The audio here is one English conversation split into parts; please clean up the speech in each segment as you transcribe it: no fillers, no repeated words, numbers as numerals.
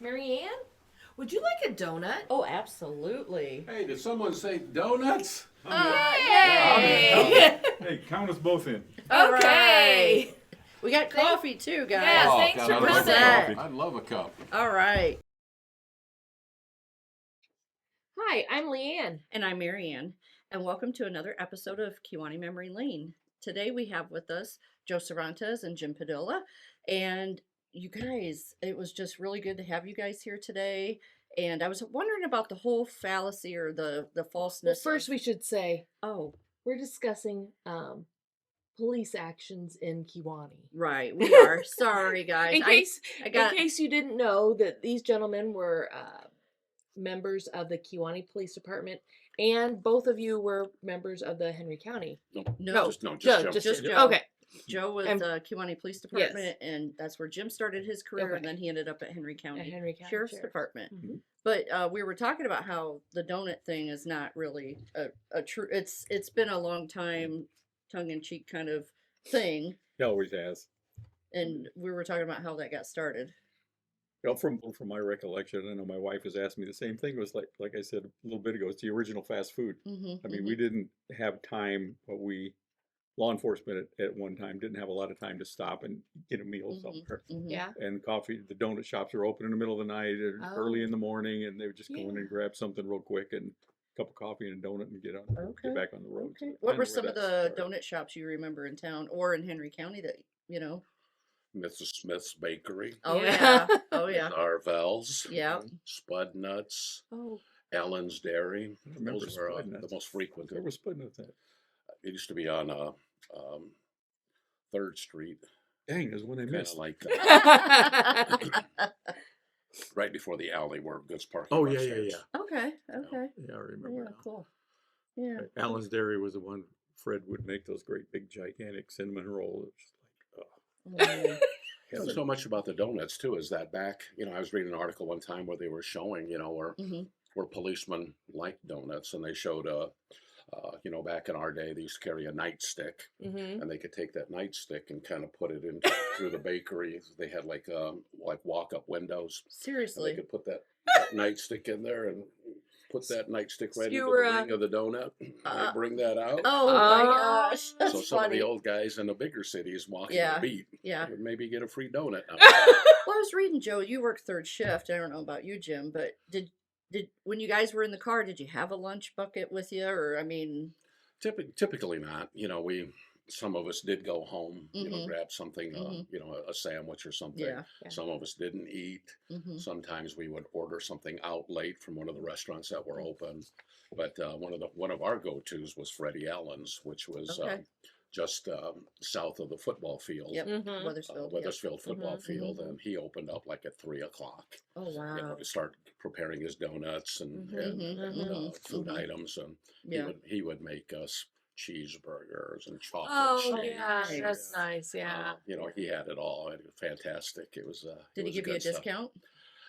Marianne, would you like a donut? Oh, absolutely. Hey, did someone say donuts? Yay! Hey, count us both in. Okay. We got coffee too, guys. Yeah, thanks for God, I love coming. a coffee. I'd love a cup. All right. Hi, I'm LeeAnn. And I'm Marianne, and welcome to another episode of KewaneeMemoryLane. Today we have with us Joe Cervantez and Jim Padilla, and you guys, it was just really good to have you guys here today. And I was wondering about the whole fallacy or the falseness. Well, first we should say Oh, we're discussing police actions in Kewanee. right, we are. Sorry, guys. In case got- in case you didn't know that these gentlemen were members of the Kewanee Police Department, and both of you were members of the Henry County. No, Just Joe. just Joe. Okay. Joe was And- Kewanee Police Department, and that's where Jim started his career, and then he ended up at Henry County, At Henry County Sheriff's Sheriff. Department. Mhm. But we were talking about how the donut thing is not really a true. It's been a long time, tongue in cheek kind of thing, He always has. and we were talking about how that got started. Well, from my recollection, I know my wife has asked me the same thing. It was like I said a little bit ago, it's the original fast food. Mm-hmm, I mean, we didn't have time, but law enforcement at one time didn't have a lot of time to stop and get a meal somewhere. Yeah. And the donut shops are open in the middle of the night or early in the morning, and they would just go in and grab something real quick and a cup of coffee and a donut and get Okay. back on the road. Okay. So What were kinda some where of that the started. donut shops you remember in town or in Henry County that you know? Mrs. Smith's Bakery, Oh Yeah. yeah. Oh yeah. Arvell's, Yeah. Spud Nuts, Oh. Ellen's Dairy. I remember Those were Spud the Nuts. most frequented. Where was Spud Nuts at? It used to be on 3rd Street, Dang, there's one I kind of missed. like right before the alley where goods parking. Oh, lot yeah, yeah, starts. yeah. Okay. Okay. Yeah, I remember Yeah. now. Cool. Yeah. Allen's Dairy was the one Fred would make those great big gigantic cinnamon rolls. It was like, Mm. You know, so much about the donuts too is that back, I was reading an article one time where they were showing, Mhm. where policemen liked donuts, and they showed, back in our day, they used to carry a nightstick, Mm-hmm. and they could take that nightstick and kind of put it in through the bakery. They had like walk-up windows. And Seriously. they could put that nightstick in there and put that nightstick right into the Skewer ring of the donut. And Uh, they bring that out. Oh my gosh. so That's some of funny. the old guys in the bigger cities walking Yeah. the beat Yeah. would maybe get a free donut. Now. Well, I was reading, Joe, you work third shift. I don't know about you, Jim, but did when you guys were in the car, did you have a lunch bucket with you? Or, I mean, Typically not. Some of us did go home, Mhm. grab something, Mhm. a sandwich or something. yeah. Some of us didn't eat. Hmm. Sometimes we would order something out late from one of the restaurants that were open. But one of our go-tos was Freddie Allen's, which was Okay. just south of the football field. Yep. Mm-hmm. Weathersfield. Yep. Weathersfield football Mhm, field, and he opened up like at 3:00. Oh, wow. To start preparing his donuts and, Mhm, food mhm. items, and Yeah. he would make us cheeseburgers and chocolate Oh, shakes. yeah, Nice. that's nice. Yeah. He had it all. It was fantastic. It was. Did he give you a discount?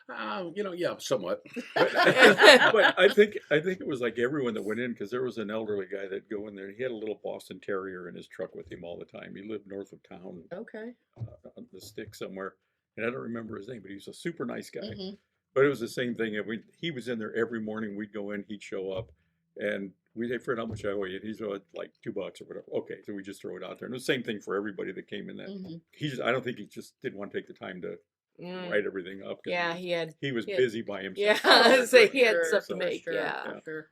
Yeah, somewhat. but I think it was like everyone that went in, because there was an elderly guy that'd go in there. He had a little Boston Terrier in his truck with him all the time. He lived north of town, Okay. on the stick somewhere, and I don't remember his name, but he was a super nice guy. Mhm. But it was the same thing. He was in there every morning. We'd go in, he'd show up, and we'd say, "Fred, how much I owe you?" And he's like $2 or whatever. Okay, so we just throw it out there. And it was the same thing for everybody that came in. That Mhm. I don't think he just didn't want to take the time to Mm. write everything up. 'Cause Yeah, he had. he was he had- busy by Yeah, himself. so he had Sure, stuff to for make. sure, Yeah. for sure.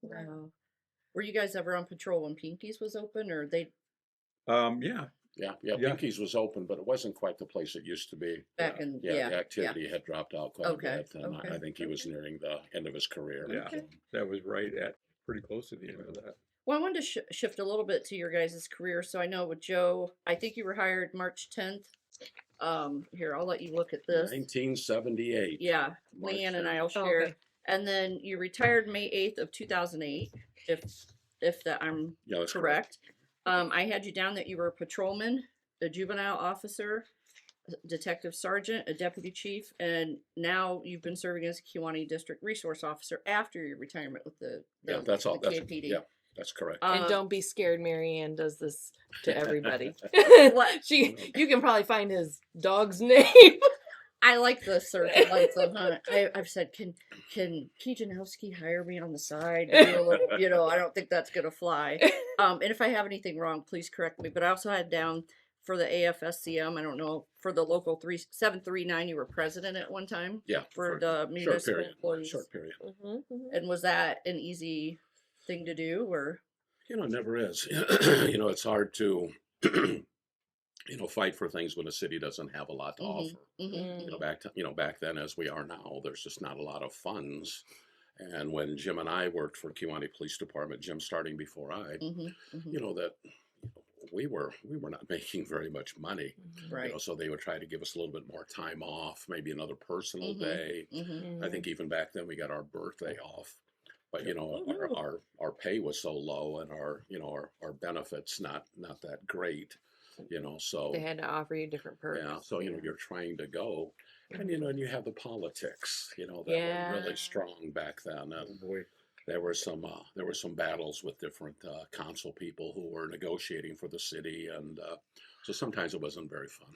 Wow. Were you guys ever on patrol when Pinky's was open, or they Yeah. Yeah, Yeah. Pinky's was open, but it wasn't quite the place it used to be. back in? Yeah, Yeah. the activity had dropped out quite Okay, a bit, and okay, I think he was okay. nearing the end of his career. Yeah, Okay. that was right at pretty close to the end of that. Well, I wanted to shift a little bit to your guys' career. So I know with Joe, I think you were hired March 10th. Here, I'll let you look at this. 1978. Yeah, March LeeAnn and I'll 10th. share. Okay. And then you retired May 8th of 2008, if that I'm Yeah, that's correct. I had you down that you were a patrolman, a juvenile officer, a detective sergeant, a deputy chief, and now you've been serving as a Kewanee District Resource Officer after your retirement with the Yeah, that's all. the That's, KPD. yeah, that's correct. And don't be scared, Marianne does this to everybody. What? You can probably find his dog's name I like the circle lights on hunt. I've said, can Kejanowski hire me on the side to do a little, I don't think that's gonna fly. And if I have anything wrong, please correct me. But I also had down for the AFSCM, I don't know, for the local 3739, you were president at one time Yeah. for the municipal period. employees. Short period. And was that an easy thing to do, or? It never is. It's hard to, fight for things when a city doesn't have a lot to offer. Back then, as we are now, there's just not a lot of funds. And when Jim and I worked for Kewanee Police Department, Jim starting before I, that we were not making very much money. Right. So they would try to give us a little bit more time off, maybe another personal day. I think even back then we got our birthday off. But our pay was so low, and our benefits not that great, so They had to offer you different perks. yeah. So you're trying to go, and and you have the politics, that were really strong back then. And Boy. there were some battles with different council people who were negotiating for the city, and so sometimes it wasn't very fun.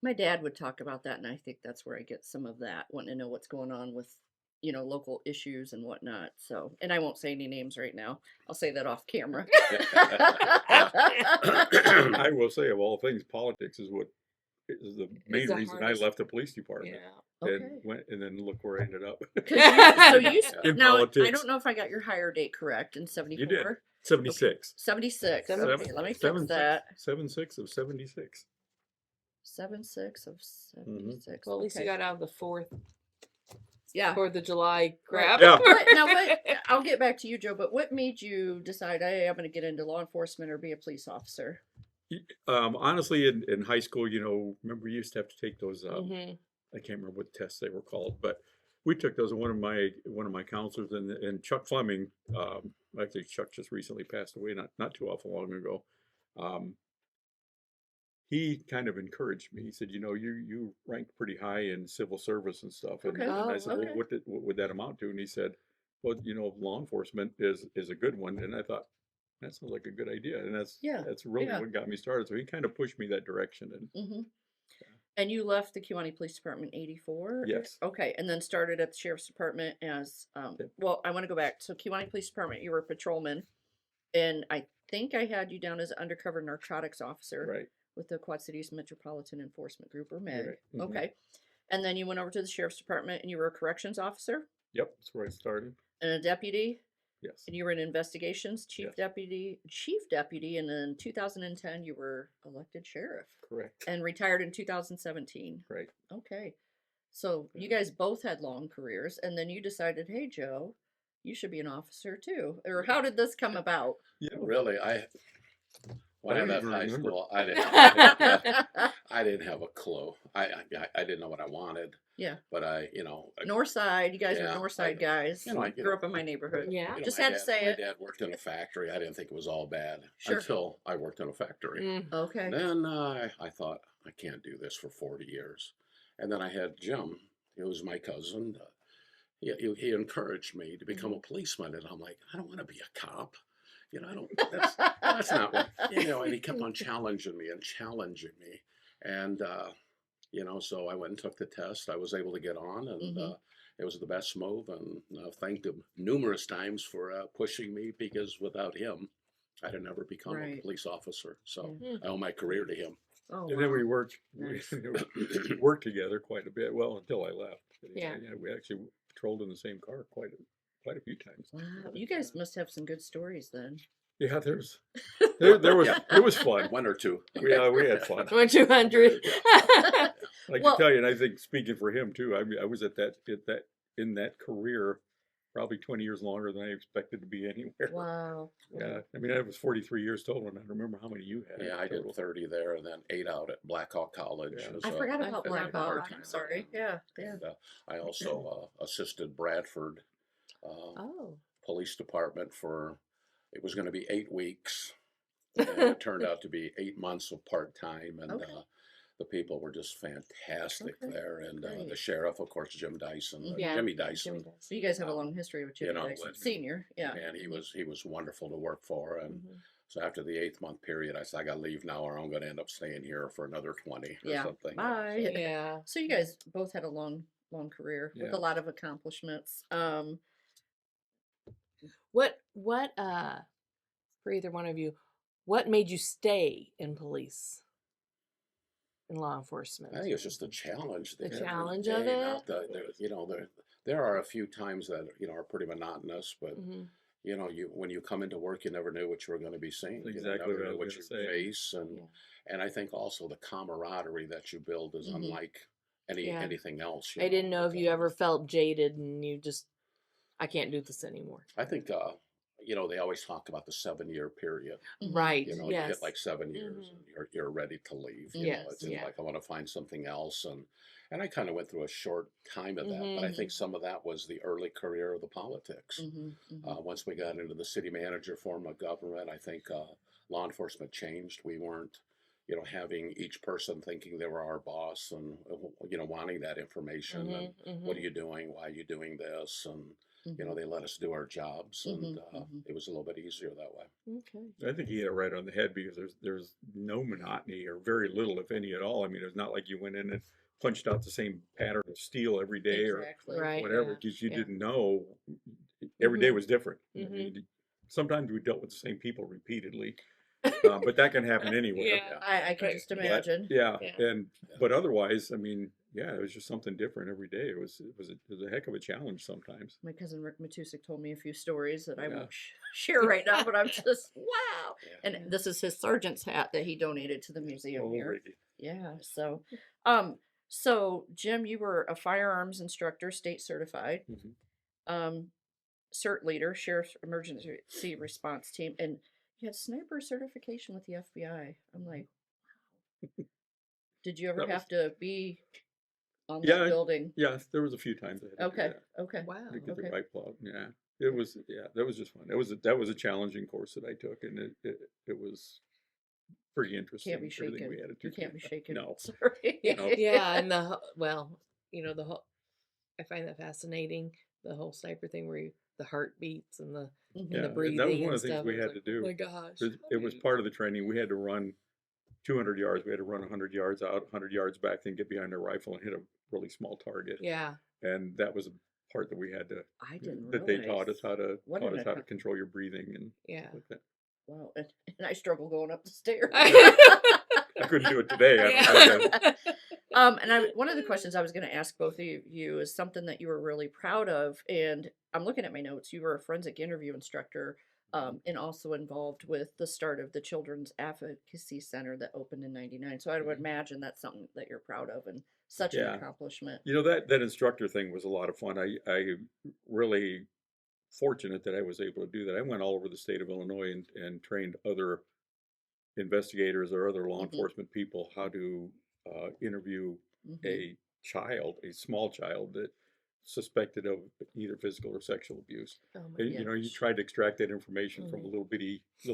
My dad would talk about that, and I think that's where I get some of that, wanting to know what's going on with local issues and whatnot. So, and I won't say any names right now. I'll say that off camera. I will say, of all things, politics is what is the main the reason hardest. I left the police department. Yeah. And then look where I ended up. In Now, I politics. don't know if I got your hire date correct in 74. You did. 76. 76. Seven- Okay, let me fix that. 7/6 of 76. 7/6 of 76. Well, at least you Okay. got out of the fourth Yeah. 4th of July crap. Yeah. What, I'll get back to you, Joe, but what made you decide, hey, I'm going to get into law enforcement or be a police officer? Honestly, in high school, remember we used to have to take those. Mhm. I can't remember what tests they were called, but we took those. One of my counselors and Chuck Fleming. Actually, Chuck just recently passed away, not too awful long ago. He kind of encouraged me. He said, you ranked pretty high in civil service and stuff. And, Okay. and I Oh, said, okay. well, what would that amount to? And he said, well, law enforcement is a good one. And I thought, that sounds like a good idea. And that's really yeah. what got me started. So he kind of pushed me that direction. And And you left the Kewanee Police Department in 84? Yes. Okay, and then started at the Sheriff's Department as, well, I want to go back. So Kewanee Police Department, you were a patrolman, and I think I had you down as an undercover narcotics officer right. with the Quad Cities Metropolitan Enforcement Group, or MEG. Right. Mhm. Okay. And then you went over to the Sheriff's Department, and you were a corrections officer Yep, that's where I started. and a deputy, Yes. and you were in investigations, chief Yes. deputy, and then in 2010 you were elected sheriff Correct. and retired in 2017. Right. Okay. So you guys both had long careers, and then you decided, hey, Joe, you should be an officer too. Or how did this come about? Yeah. Really, when I don't left even high remember. school, I didn't have a clue. I didn't know what I wanted. Yeah. But North Side, you guys Yeah, were North Side guys. I Grew up in my neighborhood. Yeah. Just my had to dad- say my it. dad worked in a factory. I didn't think it was all bad Sure. until I worked in a factory. Mm. Okay. Then I thought, I can't do this for 40 years. And then I had Jim, who was my cousin. He encouraged me to become a policeman. And I'm like, I don't want to be a cop. I don't, that's not what, and he kept on challenging me. And, so I went and took the test. I was able to get on, and it was the best move. And thanked him numerous times for pushing me, because without him, I'd have never become a police officer. So I owe my career to him. Oh, And then we wow. worked Nice. we worked together quite a bit. Well, until I left. Yeah. We actually patrolled in the same car quite a few times. Wow. You guys must have some good stories then. Yeah, there was it was fun. One or two. Yeah, we had fun. 200. I Well- can tell you, and I think speaking for him too, I was in that career probably 20 years longer than I expected to be anywhere. Wow. Yeah, I mean, I was 43 years total, and I don't remember how many you had. Yeah, I did total. 30 there, and then 8 out at Blackhawk College. Yeah. I So- forgot I about forgot Black about Hawk. that. I'm sorry. Yeah. Yeah. And, I also assisted Bradford Oh. Police Department it was going to be 8 weeks, and it turned out to be 8 months of part-time, and Okay. the people were just fantastic Okay. there, and Great. the sheriff, of course, Jim Dyson, Yeah. Jimmy Dyson, So you guys have a long history with Jim Dyson. with- Senior. Yeah. and he was wonderful to work for, and Mhm. So after the 8th month period, I said, I got to leave now or I'm going to end up staying here for another 20 or Yeah. something. Bye. Yeah. So you guys both had a long career with Yeah. a lot of accomplishments. What for either one of you, what made you stay in police, in law enforcement? I think it's just the challenge. The every challenge day, of not it? there are a few times that, are pretty monotonous, but Hmm. when you come into work, you never knew what you were going to be seeing. That's You exactly never what I knew was what you gonna say. face, Yeah. and I think also the camaraderie that you build is Mhm. unlike Yeah. anything else. I didn't know if with you ever felt jaded and you just, I can't do this anymore. I think they always talk about the 7-year period. Mhm. Right. You Yes. hit like 7 years Mhm. and you're ready to leave. Yes, It's yeah. like I want to find something else, and I kind of went through a short time of that, but I think some of that was the early career of the politics. Mhm. Mhm. Once we got into the city manager form of government, I think law enforcement changed. We weren't, having each person thinking they were our boss and, wanting that information and what are you doing? Why are you doing this? And, Mhm. they let us do our jobs and Mhm. Mhm. it was a little bit easier that way. Okay. I think he hit it right on the head because there's no monotony or very little, if any, at all. I mean, it's not like you went in and punched out the same pattern of steel every day Exactly. or Right. whatever Yeah. because you Yeah. didn't know. Every day Mhm. was different. I Mhm. mean, sometimes we dealt with the same people repeatedly, but that can happen anywhere. Yeah. I can Right. just Yeah. imagine. Yeah, Yeah. but otherwise, I mean, yeah, it was just something different every day. It was a heck of a challenge sometimes. My cousin Rick Matusik told me a few stories that I Yeah. won't share right now, but I'm just wow. Yeah. And Yeah. this is his sergeant's hat that he donated to the museum Oh, here. Ricky. Yeah. So Jim, you were a firearms instructor, state certified, Mhm. cert leader, sheriff's emergency response team, and you had sniper certification with the FBI. I'm like, did you ever That was- have to be on Yeah, that building? Yeah, there was a few times I had to do Okay. that. Okay. Wow. To get the Okay. right plug. Yeah, it was. Yeah, that was just fun. That was a challenging course that I took, and it was pretty interesting. Can't be Everything we shaken. had to You can't be do. shaken. No. Sorry. No. Yeah, and the whole, I find that fascinating. The whole sniper thing where the heartbeats and the Mhm. Yeah, the and that was breathing one and of the things stuff. we It was had like, to do. oh my gosh. It was part of the training. We had to run 200 yards. We had to run 100 yards out, 100 yards back, then get behind a rifle and hit a really small target. Yeah. And that was a part that we had to. I didn't That they realize taught us what taught an us how to account- control your breathing and Yeah. like that. Wow, and I struggle going up the stairs. I couldn't do it today. I don't think I- And one of the questions I was going to ask both of you is something that you were really proud of, and I'm looking at my notes. You were a forensic interview instructor, and also involved with the start of the Children's Advocacy Center that opened in '99. So I would imagine that's something that you're proud of and such an Yeah. accomplishment. that instructor thing was a lot of fun. I really fortunate that I was able to do that. I went all over the state of Illinois and trained other investigators or other law Mhm. enforcement people how to interview Mhm. a small child that suspected of either physical or sexual abuse. Oh my And, you gosh. tried to extract that information from a Mhm. little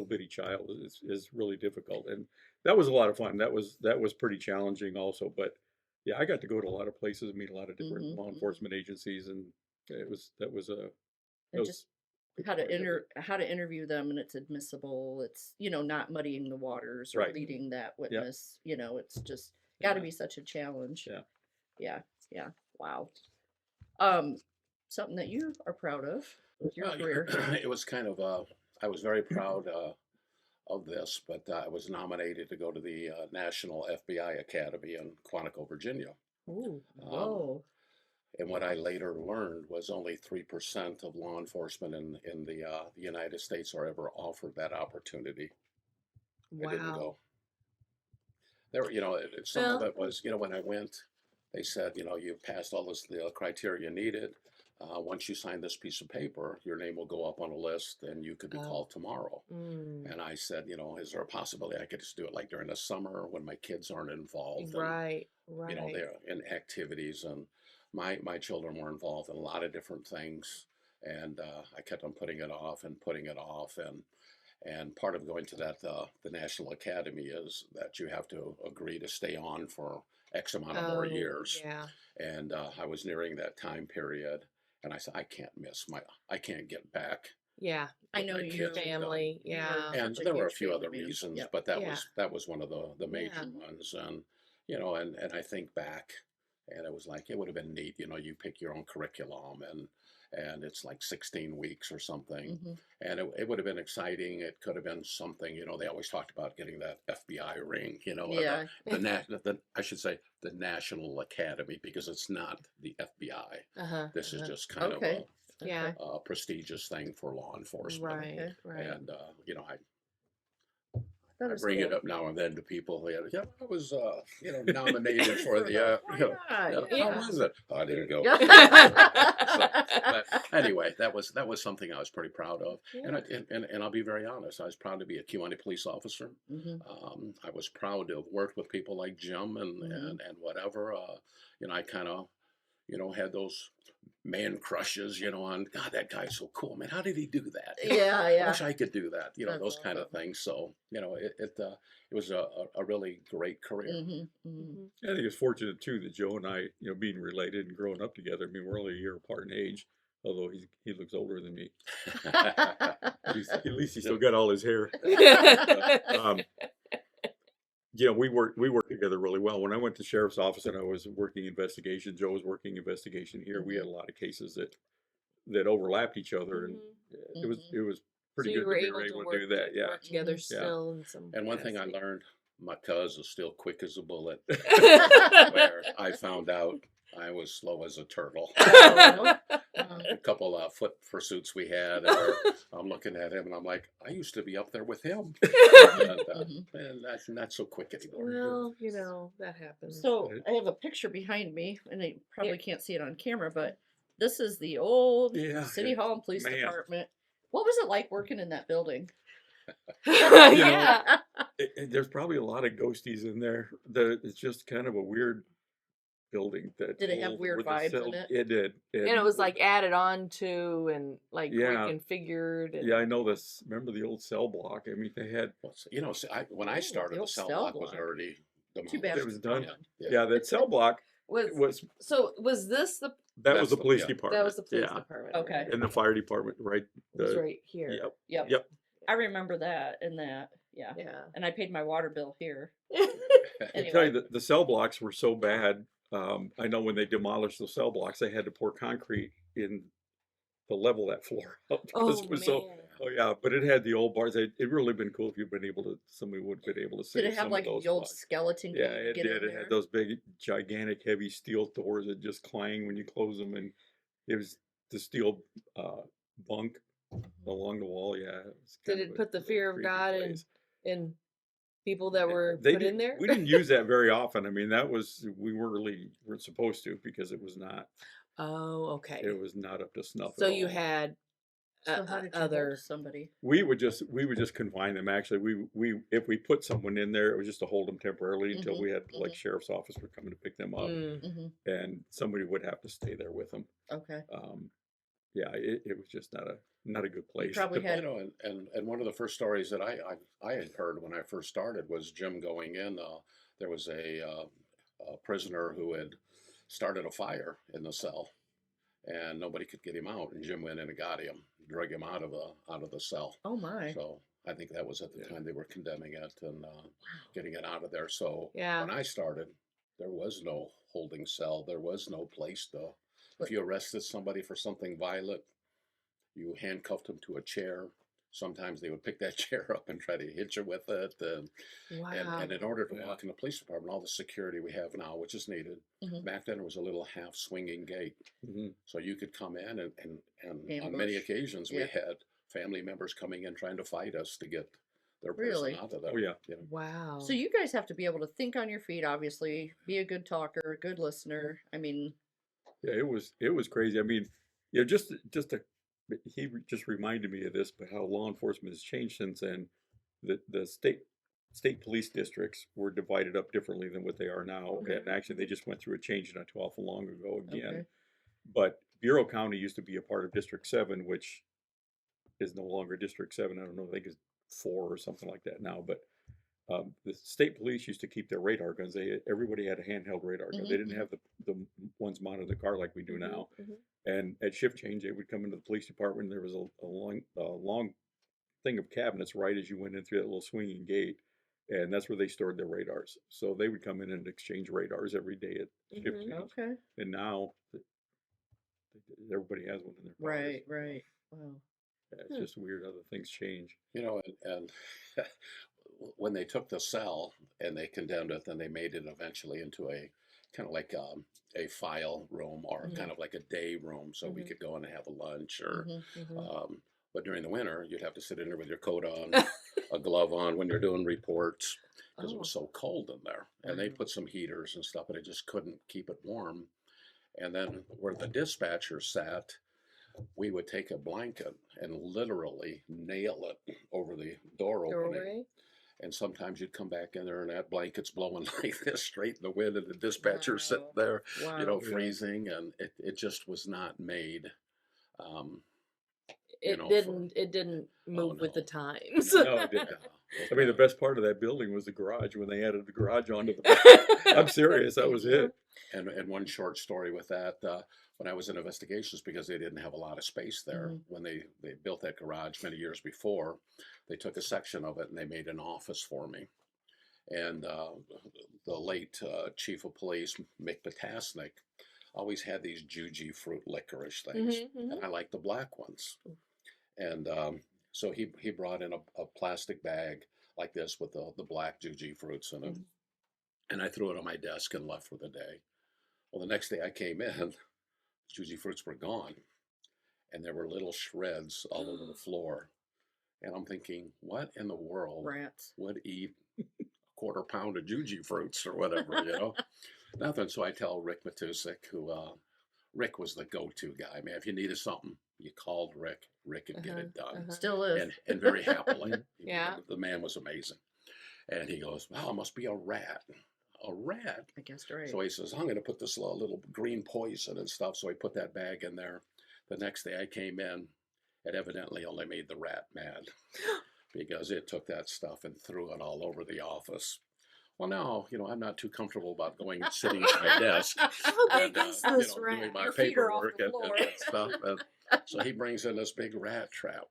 bitty child is really difficult, and that was a lot of fun. That was pretty challenging also, but yeah, I got to go to a lot of places, meet a lot of different Mhm, law mhm. enforcement agencies, and that was that And was just good how to part of it. how to interview them, and it's admissible. It's not muddying the waters or Right. leading that Yeah. witness. It's just got to Yeah. be such a challenge. Yeah. Yeah. Yeah. Wow. Something that you are proud of with your Well, career. it was kind of I was very proud of this, but I was nominated to go to the National FBI Academy in Quantico, Virginia. Ooh. Whoa. And what I later learned was only 3% of law enforcement in the United States are ever offered that opportunity. I didn't Wow. go. There, some of Well- it was, when I went, they said, you've passed all the criteria needed. Once you sign this piece of paper, your name will go up on a list and you could be Oh. called tomorrow. Mm. And I said, is there a possibility I could just do it like during the summer when my kids aren't involved? Right. And, Right. they're in activities. And my children were involved in a lot of different things. And I kept on putting it off and putting it off. And part of going to that the National Academy is that you have to agree to stay on for X amount of more Oh, years. Yeah. And I was nearing that time period, and I said, I can't get back Yeah. I know my you kids know, were done. Family. you were Yeah. And such there were a huge few other family man. reasons, Yep. but that Yeah. was one of the major Yeah. ones. And you know, and I think back, and it was like it would have been neat. You know, you pick your own curriculum, and it's like 16 weeks or something, Mhm. and it would have been exciting. It could have been something. You know, they always talked about getting that FBI ring. You know, or Yeah. the I should say the National Academy, because it's not the FBI. Uh-huh. This is uh-huh. just kind Okay. of Yeah. a prestigious thing for law enforcement. Right. Okay. Right. And you know, That I is bring it cool. up now and then to people. Yeah, I was, you know, nominated for the, Why you know, not? how Yeah. was it? Oh, I didn't go. But anyway, that was something I was pretty proud of. And, and I'll be very honest, I was proud to be a Kewanee police officer. Mhm. I was proud to have worked with people like Jim and whatever. You know, I kind of, you know, had those man crushes, you know, on God, that guy's so cool, man. How did he do that? You know, Yeah, I yeah. wish I could do that. You know, That's those kind of awesome. things. So, you know, it was a really great career. Mhm. Mhm. Mhm. I think it's fortunate too that Joe and I, you know, being related and growing up together. I mean, we're only a year apart in age, although he looks older than me. At least he still got all his hair. Um, you know, we worked together really well. When I went to sheriff's office and I was working investigation, Joe was working investigation here. We had a lot of cases that overlapped each other, and Mhm. it was So pretty you good were that we able were to able to work, do that. Yeah, work together Mhm. still in some And one thing I capacity. learned, my cuz is still quick as a bullet, Mhm. where I found out I was slow as a turtle. Oh. A couple of foot pursuits we had, I'm looking at him and I'm like, I used to be up there with him. And that's not so quick anymore. Well, you know, that happens. So I have a picture behind me, and they probably can't see it on camera, but this is the old Yeah, City Hall and Police man. Department. What was it like working in that building? Yeah. There's probably a lot of ghosties in there. It's just kind of a weird building. That Did it have whole- weird with the vibes cell- in it? It did. And it was like added on to and like Yeah. reconfigured. And Yeah, I know this. Remember the old cell block? I mean, they had. Well, you know, when I Ooh, started, the the old cell cell block was block. already Too demolished. bad It was done. gone. Yeah, that cell block was this the that That's was the the- police yeah. department. that was the police Yeah, department? Okay. and the fire department, right? It was The- right here. Yep. Yep. Yep. I remember that and that. Yeah. Yeah. And I paid my water bill here. I tell Anyway. you, the cell blocks were so bad. I know when they demolished the cell blocks, they had to pour concrete in to level that floor up because Oh it was man. so. Oh yeah, but it had the old bars. It really been cool if you've been able to. Somebody would have been able to save Did it have some like of those the old blocks. skeleton? Yeah, key to it get did. in It there? had those big, gigantic, heavy steel doors that just clang when you close them, and it was the steel bunk along the wall. Yeah. It was Did kind it of a put the little fear of creepy God place. in people that were They put in didn't- there? We didn't use that very often. I mean, we weren't supposed to because it was not. Oh, okay. It was not up to snuff. So at you all. had So how did you other. hold somebody? We would just confine them. Actually, we if we put someone in there, it was just to hold them temporarily until we had like sheriff's office were coming to pick them up, Mm. and somebody would have to stay there with them. Okay. Yeah, it was just not a good place. probably to- had- You know, and one of the first stories that I had heard when I first started was Jim going in. There was a prisoner who had started a fire in the cell, and nobody could get him out. And Jim went in and got him, drug him out of the cell. Oh my. So I think that was at the Yeah. time they were condemning it and getting it out of there. So Yeah. when I started, there was no holding cell. There was no place to. If you arrested somebody for something violent, you handcuffed them to a chair. Sometimes they would pick that chair up and try to hit you with it. Wow. And in order to Yeah. walk in the police department, all the security we have now, which is needed, Mhm. back then there was a little half swinging gate. Mhm. So you could come in and on Ambush. many occasions we Yeah. had family members coming in trying to fight us to get their Really? person out of there. Oh, yeah. You know? Wow. So you guys have to be able to think on your feet, obviously, be a good talker, a good listener. I mean, Yeah, it was crazy. I mean, he just reminded me of this, but how law enforcement has changed since then. The state police districts were divided up differently than what they are now, Okay. and actually they just went through a change not too awful long ago again. Okay. But Bureau County used to be a part of District 7, which is no longer District 7. I don't know, I think it's 4 or something like that now. But the state police used to keep their radar guns. Everybody had a handheld radar gun. They didn't have the ones once mounted the car like we do now. Mhm. And at shift change, they would come into the police department. There was a long thing of cabinets right as you went in through that little swinging gate, and that's where they stored their radars. So they would come in and exchange radars every day at shift Mhm. change. Okay. And now everybody has one in their cars. Right. Wow. Yeah, it's just weird how the things change. You know, and when they took the cell and they condemned it, then they made it eventually into a kind of like a file room or Mhm. kind of like a day room, so we Mhm. could go in and have a lunch or. Mhm. But during the winter, you'd have to sit in there with your coat on, a glove on when you're doing reports because it was so cold in there. And they Wow. put some heaters and stuff, but it just couldn't keep it warm. And then where the dispatcher sat, we would take a blanket and literally nail it over the door opening. Doorway. And sometimes you'd come back in there and that blanket's blowing like this straight in the wind, and the dispatcher's sitting Wow. there, Wow. you know, freezing, and it just was not made. You It know, didn't move with the no. times. No, it didn't. I mean, the best part of that building was the garage when they added the garage onto the back. I'm serious. That was it. And one short story with that, when I was in investigations, because they didn't have a lot of space there, when they built that garage many years before, they took a section of it and they made an office for me. And the late chief of police, Mick Potasnik, always had these juji fruit licorice things, and I like the black ones. And so he brought in a plastic bag like this with the black juji fruits in it. And I threw it on my desk and left for the day. Well, the next day I came in, juji fruits were gone. And there were little shreds all over the floor. And I'm thinking, what in the world Rats. would eat a quarter pound of juji fruits or whatever, you know? Nothing. So I tell Rick Matusik, who Rick was the go-to guy. Man, if you needed something, you called Rick. Rick could get it done. Still is. And very happily. Yeah. The man was amazing. And he goes, "Wow, it must be a rat." A rat? I guess right. So he says, "I'm going to put this little green poison and stuff." So he put that bag in there. The next day I came in, it evidently only made the rat mad because it took that stuff and threw it all over the office. Well, now, you know, I'm not too comfortable about going and sitting at my desk How big and, is you this know, rat? doing my Your feet are off paperwork the and floor. stuff. And so he brings in this big rat trap.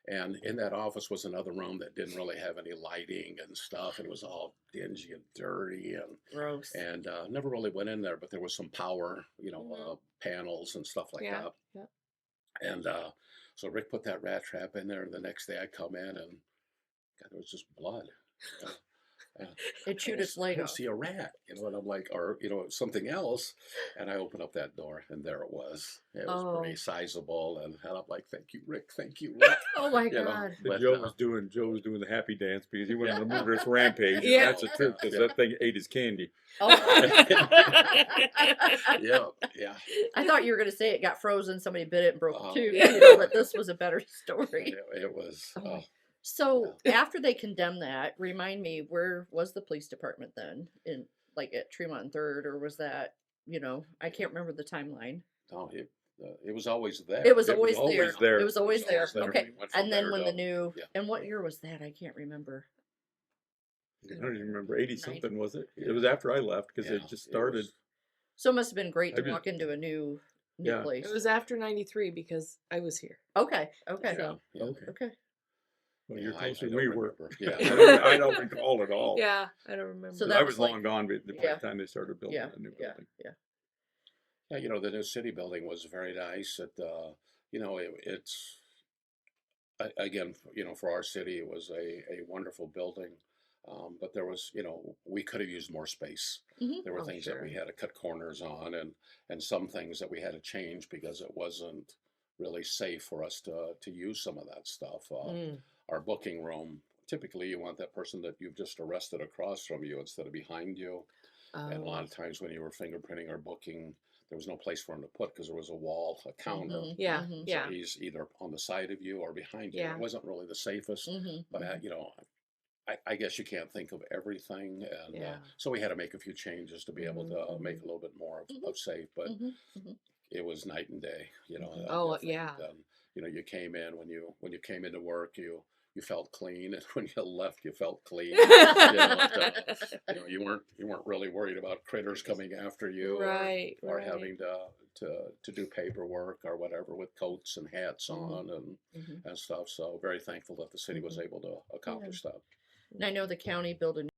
And in that office was another room that didn't really have any lighting and stuff. And it was all dingy and dirty and Gross. and never really went in there, but there was some power, you know, panels and stuff like that. Yeah. And so Rick put that rat trap in there, and the next day I come in and God, there was just blood. You know? It chewed its I leg don't off. see a rat, you know, and I'm like, or you know, something else. And I open up that door, and there it was. It was pretty sizable, and I'm like, "Thank you, Rick. Thank you, Rick." Oh my You know, God. but, Joe was doing the happy dance because he went on a murderous rampage. Yeah. And that's the truth because that thing ate his candy. Oh. yeah. I thought you were going to say it got frozen, somebody bit it and broke Oh. the tooth, you know, but this was a better story. It was. Oh. So after they condemned that, remind me, where was the police department then? In like at Tremont and Third, or was that, you know, I can't remember the timeline. No, it was always there. It was always there. there. It was always there. Okay. We went from And then there when to- the new, yeah. and what year was that? I can't remember. I don't even remember. 80 something, was it? Yeah. It was after I left because Yeah, it just started. So it must have been great to I just- walk into a new Yeah. place. It was after 93 because I was here. Okay. Yeah, yeah. Okay. Well, you're Yeah, I closer than don't we were. remember. Yeah. I don't recall at all. Yeah, I don't remember. So 'Cause that I was was like- long gone by the Yeah. time they started building Yeah. a new Yeah. building. Yeah. Yeah, you know, the new city building was very nice. You know, again, you know, for our city, it was a wonderful building. But there was, you know, we could have used more space. Mhm. There were Oh, things sure. that we had to cut corners on, and some things that we had to change because it wasn't really safe for us to use some of that stuff. Our booking room, typically you want that person that you've just arrested across from you instead of behind you. And a lot of times when you were fingerprinting or booking, there was no place for him to put because there was a wall, a counter. Mhm. Yeah, Mhm. yeah. So he's either on the side of you or behind you. Yeah. It wasn't really the safest, Mhm. but you know, I guess you can't think of everything, and Yeah. so we had to make a few changes to be able to make a little bit more of safe. But Mhm. Mhm. it was night and day, you know. Oh, different yeah. than, you know, you came in when you came into work, you you felt clean, and when you left, you felt clean. You weren't really worried about critters coming after you, Right, or right. having to do paperwork or whatever with coats and hats on Mhm. and stuff. So very thankful that the city was able to accomplish that. And I know the county built a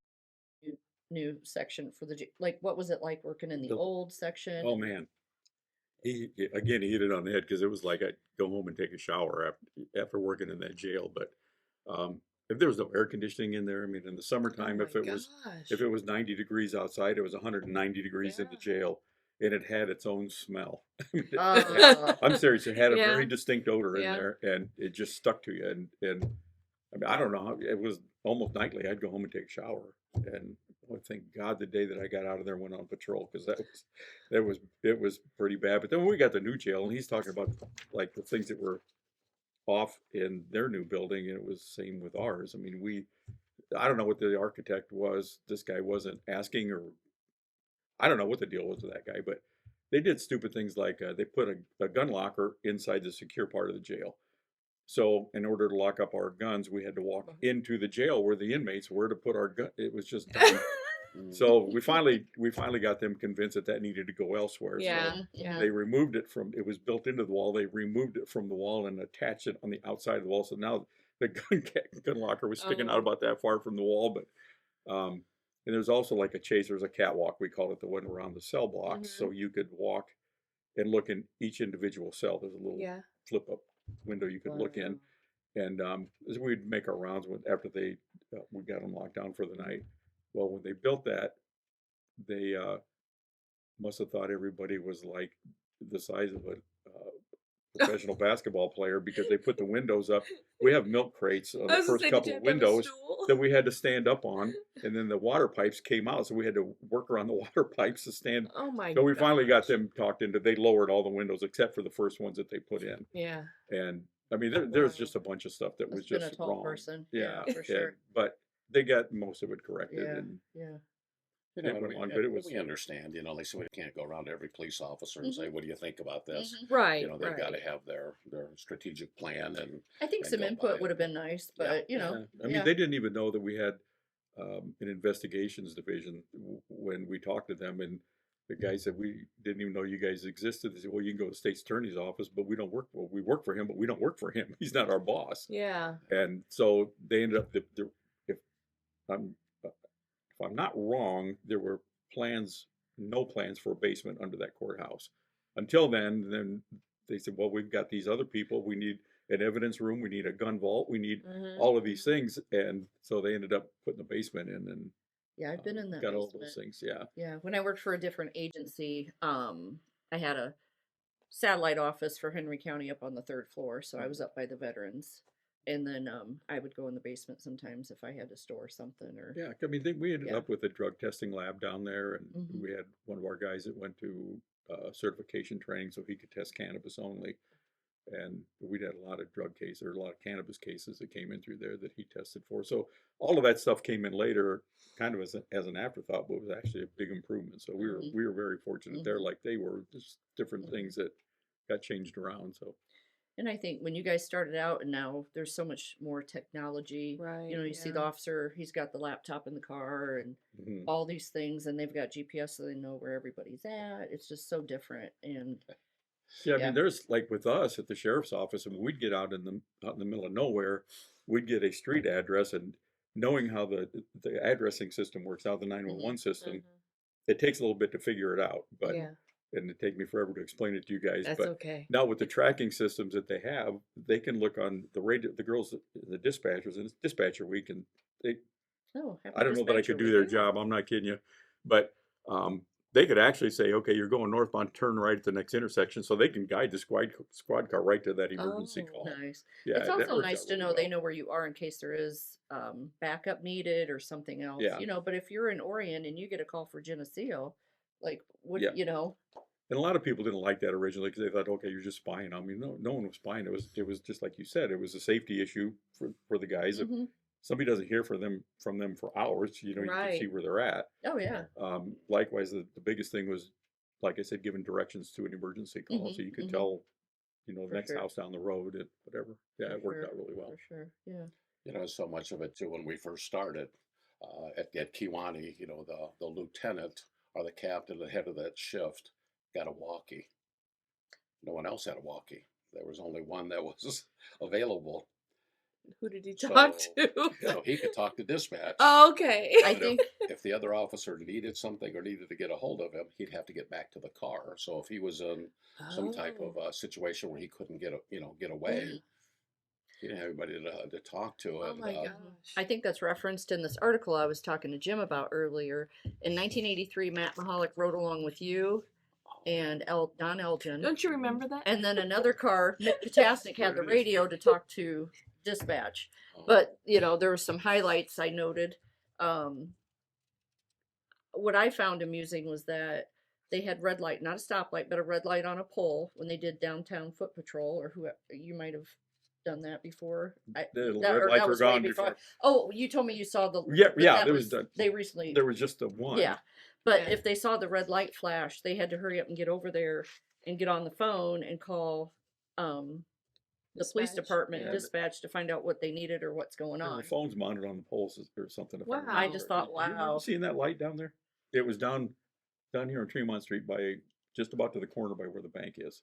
new section for the like. What was it like working in the Built- old section? Oh man, he hit it on the head because it was like I'd go home and take a shower after working in that jail. But if there was no air conditioning in there, I mean, in the summertime, Oh if my it was gosh. 90 degrees outside, it was 190 degrees in the Yeah. jail, and it had its own smell. Oh. I'm serious, it had a Yeah. very distinct odor in Yeah. there, and it just stuck to you. And I mean, I don't know, it was almost nightly. I'd go home and take a shower, and I thank God the day that I got out of there and went on patrol, because it was pretty bad. But then when we got the new jail, and he's talking about like the things that were off in their new building, and it was same with ours. I mean, I don't know what the architect was. This guy wasn't asking, or I don't know what the deal was with that guy, but they did stupid things like they put a gun locker inside the secure part of the jail. So in order to lock up our guns, we had to walk into the jail where the inmates were to put our gun. It was just dumb. So we finally got them convinced that needed to go elsewhere. Yeah, So yeah. they removed it from. It was built into the wall. They removed it from the wall and attached it on the outside of the wall. So now the gun locker was sticking out about that far from the wall. But and there's also like a chase. There's a catwalk, we call it, the one around the cell blocks. So you could walk and look in each individual cell. There's a little flip up window you could look in, and as we'd make our rounds after we got them locked down for the night. Well, when they built that, they must have thought everybody was like the size of a professional basketball player, because they put the windows up. We have milk crates on the first couple of windows that we had to stand up on, and then the water pipes came out, so we had to work around the water pipes to stand. Oh my So we finally got gosh. them talked into. They lowered all the windows except for the first ones that they put in. Yeah. And I mean, there's just a bunch of stuff that was Must have been just a tall wrong. person. Yeah, for sure. but they got most of it corrected. Yeah, And yeah. You know, it and went we, on, and but it was we understand, they say we can't go around to every police officer and say, what do you think about this? Right. They've got to right. have their strategic plan. And I think and some go by input it. would have been nice, but you know, I mean, they didn't even know that we had an investigations division when we talked to them, and the guy said, we didn't even know you guys existed. They said, well, you can go to the state's attorney's office, but we don't work. Well, we work for him, but we don't work for him. He's not our boss. Yeah. And so they ended up. If I'm if I'm not wrong, there were no plans for a basement under that courthouse. Until then they said, well, we've got these other people. We need an evidence room. We need a gun vault. We need all of these things. And so they ended up putting the basement in, and yeah, I've been in that got all basement. those things. Yeah. Yeah, when I worked for a different agency, I had a satellite office for Henry County up on the third floor, so I was up by the veterans, and then I would go in the basement sometimes if I had to store something or. Yeah, I mean, we ended Yeah. up with a drug testing lab down there, and Mhm. we had one of our guys that went to certification training so he could test cannabis only. And we'd had a lot of drug cases, or a lot of cannabis cases that came in through there that he tested for. So all of that stuff came in later, kind of as an afterthought, but it was actually a big improvement. So we were very fortunate there, like they were. Just different things that got changed around. So. And I think when you guys started out, and now there's so much more technology. Right. You know, you see the officer, he's got the laptop in the car and Mhm. all these things, and they've got GPS so they know where everybody's at. It's just so different. And Yeah, I mean, there's like with us at the sheriff's office, I mean, we'd get out in the middle of nowhere, we'd get a street address, and knowing how the addressing system works out, the 911 system, it takes a little bit to figure it out, but Yeah. and it'd take me forever to explain it to you guys. That's but okay. now with the tracking systems that they have, they can look on the radio, the girls, the dispatchers, and it's dispatcher week, and they, happy I don't know that I dispatcher could do week. their job. I'm not kidding you, but they could actually say, okay, you're going northbound, turn right at the next intersection, so they can guide the squad car right to that emergency Oh, call. Nice. Yeah, It's that also works nice out to really know they well. know where you are in case there is backup needed or something else. Yeah. You know, but if you're in Orion and you get a call for Geneseo, like what Yeah. you know. And a lot of people didn't like that originally because they thought, okay, you're just spying on me. No one was spying. It was just like you said. It was a safety issue for the guys. If somebody doesn't hear from them for hours, you can see where they're at. Oh yeah. Likewise, the biggest thing was, like I said, giving directions to an emergency call, so you could tell, the For next sure. house down the road, whatever. Yeah, For it worked sure, out really well. For sure. Yeah. You know, so much of it too. When we first started at Kewanee, you know, the lieutenant or the captain, the head of that shift, got a walkie. No one else had a walkie. There was only one that was available. Who did he talk So, to? so he could talk to dispatch. Okay. I But think if the other officer needed something or needed to get a hold of him, he'd have to get back to the car. So if he was in some type of situation where he couldn't get away, he didn't have anybody to talk to. Oh And my gosh. I think that's referenced in this article I was talking to Jim about earlier. In 1983, Matt Mahalik rode along with you and Don Elgin. Don't you remember that? And then another car, Nick Potasnik had the radio to talk to dispatch. oh, But, you know, there were some highlights I noted. What I found amusing was that they had red light, not a stoplight, but a red light on a pole when they did downtown foot patrol, or who you might have done that before. The That- red or lights that were was way gone before. before. Oh, you told me you saw the. Yeah, but yeah, that there was the- They recently. There was just the one. Yeah, but Yeah. if they saw the red light flash, they had to hurry up and get over there and get on the phone and call the police Dispatch. department, Yeah. dispatch, to find out what they needed or what's going There were on. phones mounted on the poles or something. if Wow. remember I just thought, correctly. You remember wow. seeing that light down there? It was down here on Tremont Street by just about to the corner by where the bank is.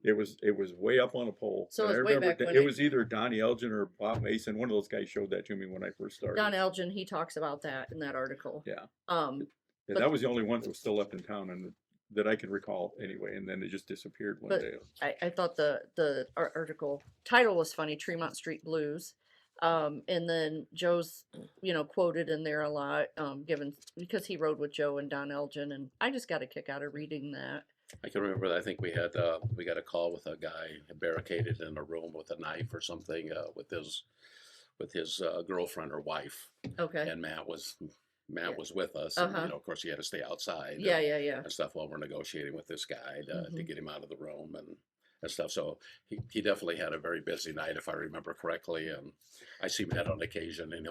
It was way up on a pole. So And it I was way remember back when it it- was either Donnie Elgin or Bob Mason. One of those guys showed that to me when I first started. Don Elgin, he talks about that in that article. Yeah. Um, Yeah, but- that was the only one that was still left in town, and that I can recall anyway. And then it just disappeared one But- day. I thought the article title was funny, Tremont Street Blues. And then Joe's, quoted in there a lot, given because he rode with Joe and Don Elgin, and I just got a kick out of reading that. I can remember that. I think we got a call with a guy barricaded in a room with a knife or something with his girlfriend or wife, Okay. and Matt was Yeah. with us. Uh-huh. And, of course, he had to stay outside. Yeah, and, yeah, yeah. and stuff while we're negotiating with this guy to Mhm. get him out of the room and stuff. So he definitely had a very busy night, if I remember correctly. And I see Matt on occasion, and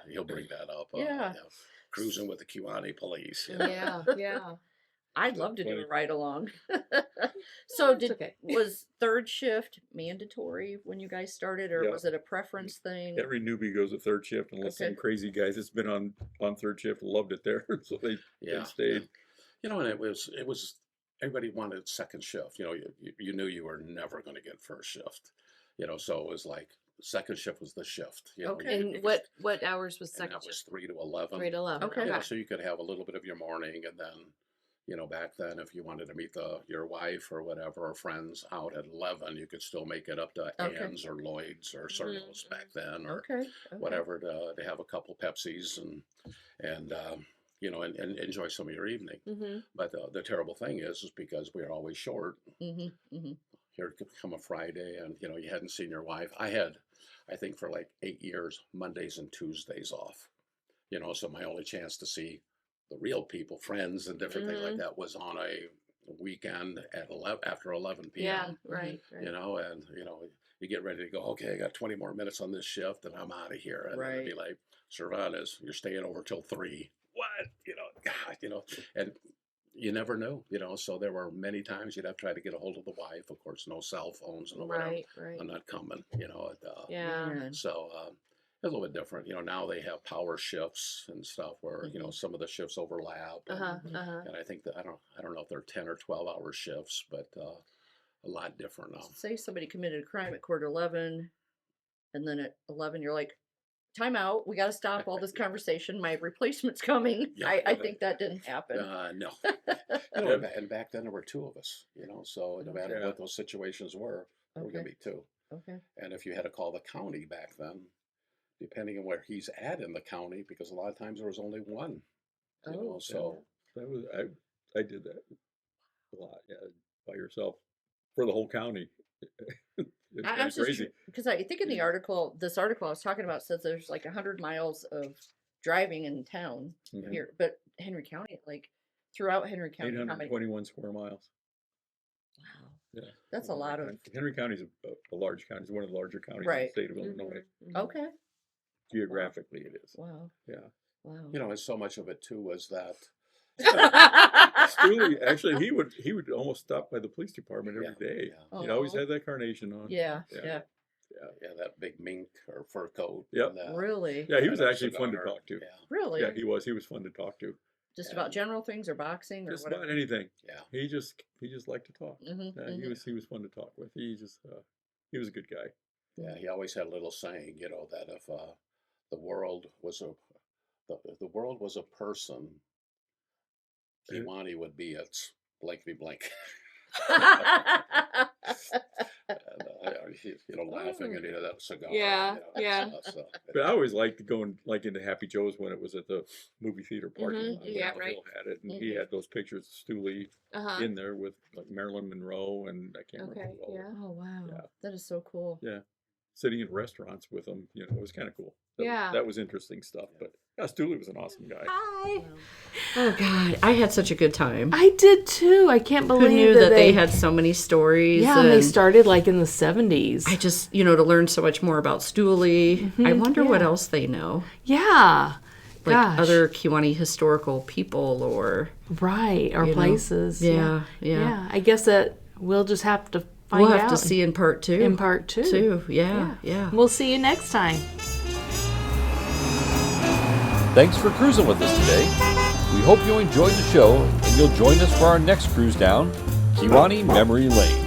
he'll bring that up. Yeah. Cruising with the Kewanee police. Yeah, yeah. I'd love to do Funny. a ride along. So It's okay. was third shift mandatory when you guys started, or Yeah. was it a preference thing? Every newbie goes to third shift unless Okay. some crazy guys that's been on third shift loved it there, so they Yeah, stayed. You know, and it was everybody wanted second shift. You know, you knew you were never going to get first shift. You know, so it was like second shift was the shift. You know, Okay. you And could- what hours was and second that was shift? 3 to 11. 3 to 11. Okay. Yeah, so you could have a little bit of your morning, and then, back then, if you wanted to meet your wife or whatever or friends out at 11, you could still make it up to Okay. Ann's or Lloyd's or Circles back then, or Okay. whatever to have a couple Pepsis and enjoy some of your evening. Mm-hmm. But the terrible thing is because we are always short. Mm-hmm. Mm-hmm. Here could come a Friday, and you hadn't seen your wife. I think for like 8 years, Mondays and Tuesdays off. So my only chance to see the real people, friends, and different things like that was on a weekend at 11 after 11 p.m. Yeah, right. And you get ready to go. Okay, I got 20 more minutes on this shift, and I'm out of here. And it'd be Right. like, Cervantez, you're staying over till 3. What? God, and you never knew. So there were many times you'd have to try to get a hold of the wife. Of course, no cell phones and whatever. Right, right. I'm not coming. Yeah. Man. So it's a little bit different. Now they have power shifts and stuff where some of the shifts overlap. And, and I think that I don't know if they're 10 or 12-hour shifts, but a lot different now. Say somebody committed a crime at quarter 11, and then at 11 you're like, time out, we got to stop all this conversation, my replacement's coming. Yeah. I think that didn't happen. No. And back then there were 2 of us. So no matter Yeah. what those situations were, there were going to be 2. Okay. And if you had to call the county back then, depending on where he's at in the county, because a lot of times there was only one. So That was I did that a lot. Yeah, by yourself for the whole county. It's I kinda was just crazy. because I think in the article, this article I was talking about says there's like 100 miles of driving in town Mhm. here, but Henry County, like throughout Henry County, how many? 821 square miles. Wow, Yeah, that's a lot of. Henry County's a large county. It's one of the larger counties in Right. the state of Illinois. Okay. Geographically, it is. Wow. Yeah. Wow. and so much of it too was that Stewie, actually, he would almost stop by the police department every Yeah, day. yeah. He'd always Aw. have that carnation on. Yeah. Yeah. Yeah. Yeah, that big mink or fur coat. Yep. and, Really? Yeah, he was and a actually fun to cigar. talk to. Yeah, Really? Yeah, he was. He was fun to talk to. Just about general things or boxing or Just whatever. about anything. yeah. He just liked to talk. Mm-hmm, Yeah, he was fun to talk with. He was a good guy. Yeah, he always had a little saying, that if the world was a person, Kewanee would be its blankety blank. And, laughing and eating that cigar. Yeah, yeah. But I always liked going into Happy Joe's when it was at the movie theater parking Mhm, lot. when yeah, Al right. Hill had it, and he had those pictures of Stooley Uh-huh. in there with like Marilyn Monroe and I can't Okay, remember who all. yeah. Oh wow, Yeah. that is so cool. Yeah, sitting in restaurants with him, it was kind of cool. Yeah. That was interesting stuff. But Stooley was an awesome guy. Hi. Oh God, I had such a good time. I did too. I can't Who believe knew that they had so many stories? Yeah, and they started like in the 70s. I just, to learn so much more about Stooley. I wonder what yeah. else they know. Yeah. Like Gosh. other Kewanee historical people or... Right, or places. Yeah. I guess that we'll just have to find out. We'll have to see in part 2. in part 2. Too. Yeah. We'll see you next time. Thanks for cruising with us today. We hope you enjoyed the show and you'll join us for our next cruise down Kewanee Memory Lane.